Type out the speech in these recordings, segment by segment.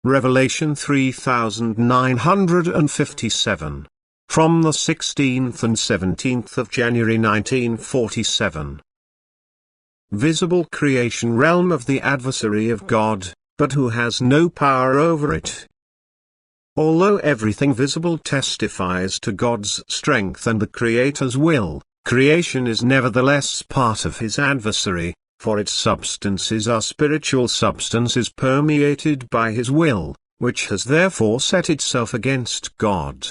Revelation 3957. From the 16th and 17th of January 1947. Visible creation realm of the adversary of God, but who has no power over it. Although everything visible testifies to God's strength and the Creator's will, creation is nevertheless part of his adversary, for its substances are spiritual substances permeated by his will, which has therefore set itself against God.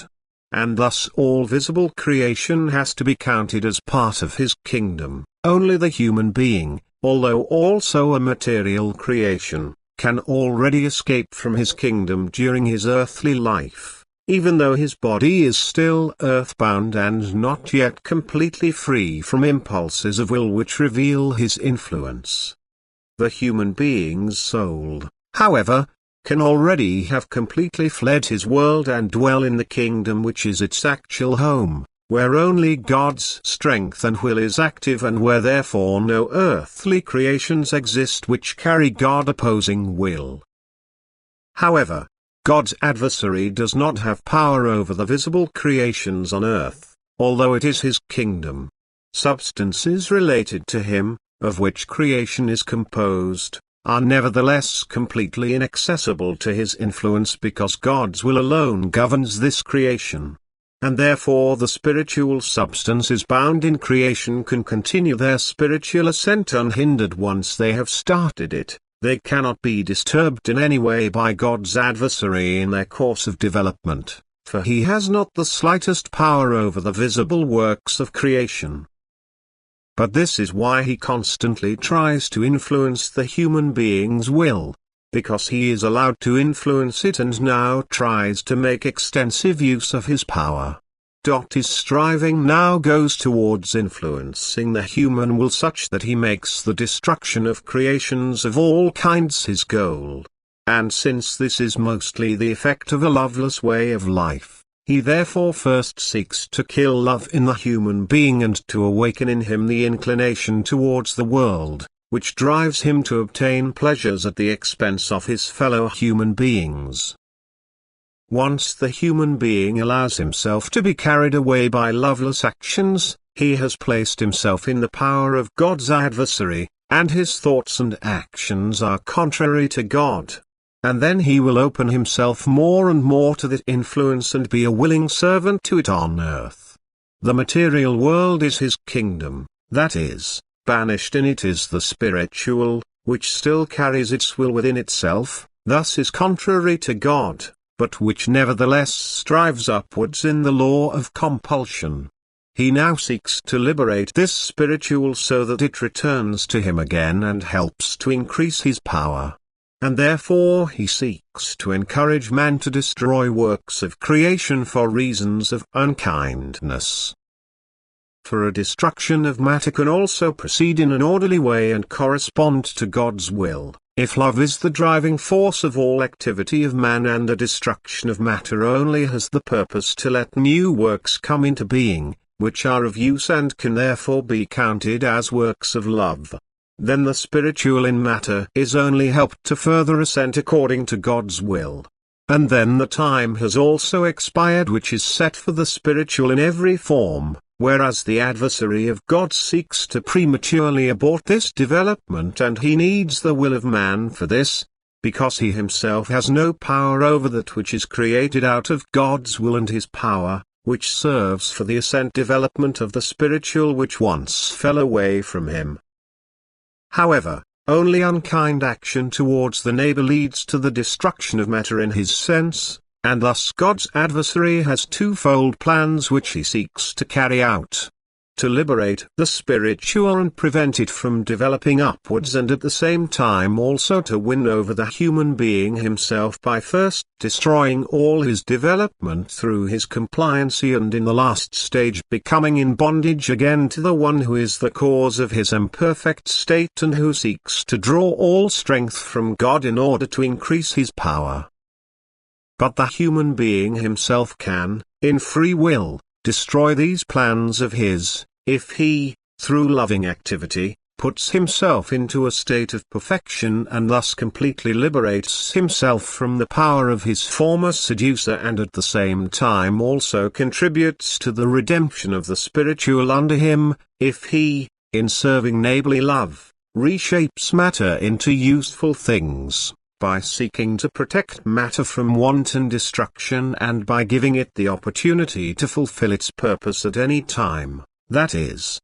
And thus all visible creation has to be counted as part of his kingdom. Only the human being, although also a material creation, can already escape from his kingdom during his earthly life, even though his body is still earthbound and not yet completely free from impulses of will which reveal his influence. The human being's soul, however, can already have completely fled his world and dwell in the kingdom which is its actual home, where only God's strength and will is active and where therefore no earthly creations exist which carry God-opposing will. However, God's adversary does not have power over the visible creations on earth, although it is his kingdom. Substances related to him, of which creation is composed, are nevertheless completely inaccessible to his influence because God's will alone governs this creation. And therefore the spiritual substances bound in creation can continue their spiritual ascent unhindered once they have started it. They cannot be disturbed in any way by God's adversary in their course of development, for he has not the slightest power over the visible works of creation. But this is why he constantly tries to influence the human being's will, because he is allowed to influence it and now tries to make extensive use of his power. His striving now goes towards influencing the human will such that he makes the destruction of creations of all kinds his goal. And since this is mostly the effect of a loveless way of life, he therefore first seeks to kill love in the human being and to awaken in him the inclination towards the world, which drives him to obtain pleasures at the expense of his fellow human beings. Once the human being allows himself to be carried away by loveless actions, he has placed himself in the power of God's adversary, and his thoughts and actions are contrary to God. And then he will open himself more and more to that influence and be a willing servant to it on earth. The material world is his kingdom, that is, banished in it is the spiritual, which still carries its will within itself, thus is contrary to God, but which nevertheless strives upwards in the law of compulsion. He now seeks to liberate this spiritual so that it returns to him again and helps to increase his power. And therefore he seeks to encourage man to destroy works of creation for reasons of unkindness. For a destruction of matter can also proceed in an orderly way and correspond to God's will, if love is the driving force of all activity of man, and a destruction of matter only has the purpose to let new works come into being, which are of use and can therefore be counted as works of love. Then the spiritual in matter is only helped to further ascent according to God's will. And then the time has also expired which is set for the spiritual in every form, whereas the adversary of God seeks to prematurely abort this development, and he needs the will of man for this, because he himself has no power over that which is created out of God's will and his power, which serves for the ascent development of the spiritual which once fell away from him. However, only unkind action towards the neighbor leads to the destruction of matter in his sense, and thus God's adversary has twofold plans which he seeks to carry out. To liberate the spiritual and prevent it from developing upwards, and at the same time also to win over the human being himself by first destroying all his development through his compliancy, and in the last stage becoming in bondage again to the one who is the cause of his imperfect state and who seeks to draw all strength from God in order to increase his power. But the human being himself can, in free will, destroy these plans of his, if he, through loving activity, puts himself into a state of perfection and thus completely liberates himself from the power of his former seducer, and at the same time also contributes to the redemption of the spiritual under him, if he, in serving neighborly love, reshapes matter into useful things, by seeking to protect matter from wanton destruction and by giving it the opportunity to fulfill its purpose at any time, that is,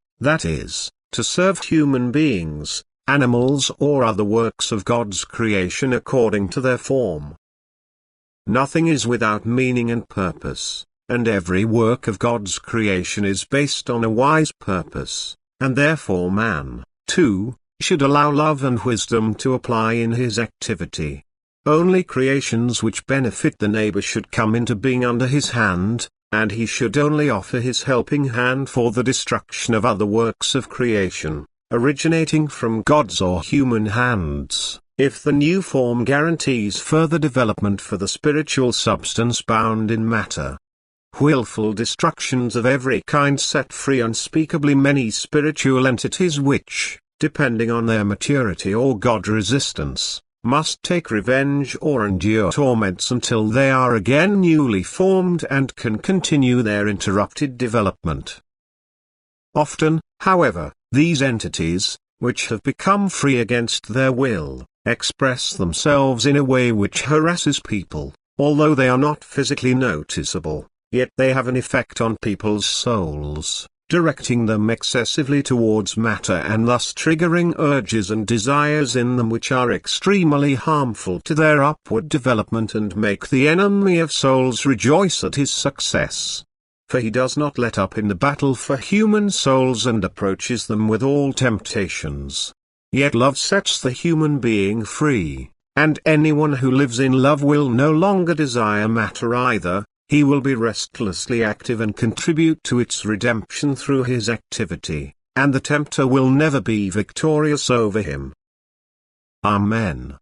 to serve human beings, animals or other works of God's creation according to their form. Nothing is without meaning and purpose, and every work of God's creation is based on a wise purpose, and therefore man, too, should allow love and wisdom to apply in his activity. Only creations which benefit the neighbor should come into being under his hand, and he should only offer his helping hand for the destruction of other works of creation, originating from God's or human hands, if the new form guarantees further development for the spiritual substance bound in matter. Willful destructions of every kind set free unspeakably many spiritual entities which, depending on their maturity or God resistance, must take revenge or endure torments until they are again newly formed and can continue their interrupted development. Often, however, these entities, which have become free against their will, express themselves in a way which harasses people. Although they are not physically noticeable, yet they have an effect on people's souls, directing them excessively towards matter and thus triggering urges and desires in them which are extremely harmful to their upward development and make the enemy of souls rejoice at his success. For he does not let up in the battle for human souls and approaches them with all temptations. Yet love sets the human being free, and anyone who lives in love will no longer desire matter either. He will be restlessly active and contribute to its redemption through his activity, and the tempter will never be victorious over him. Amen.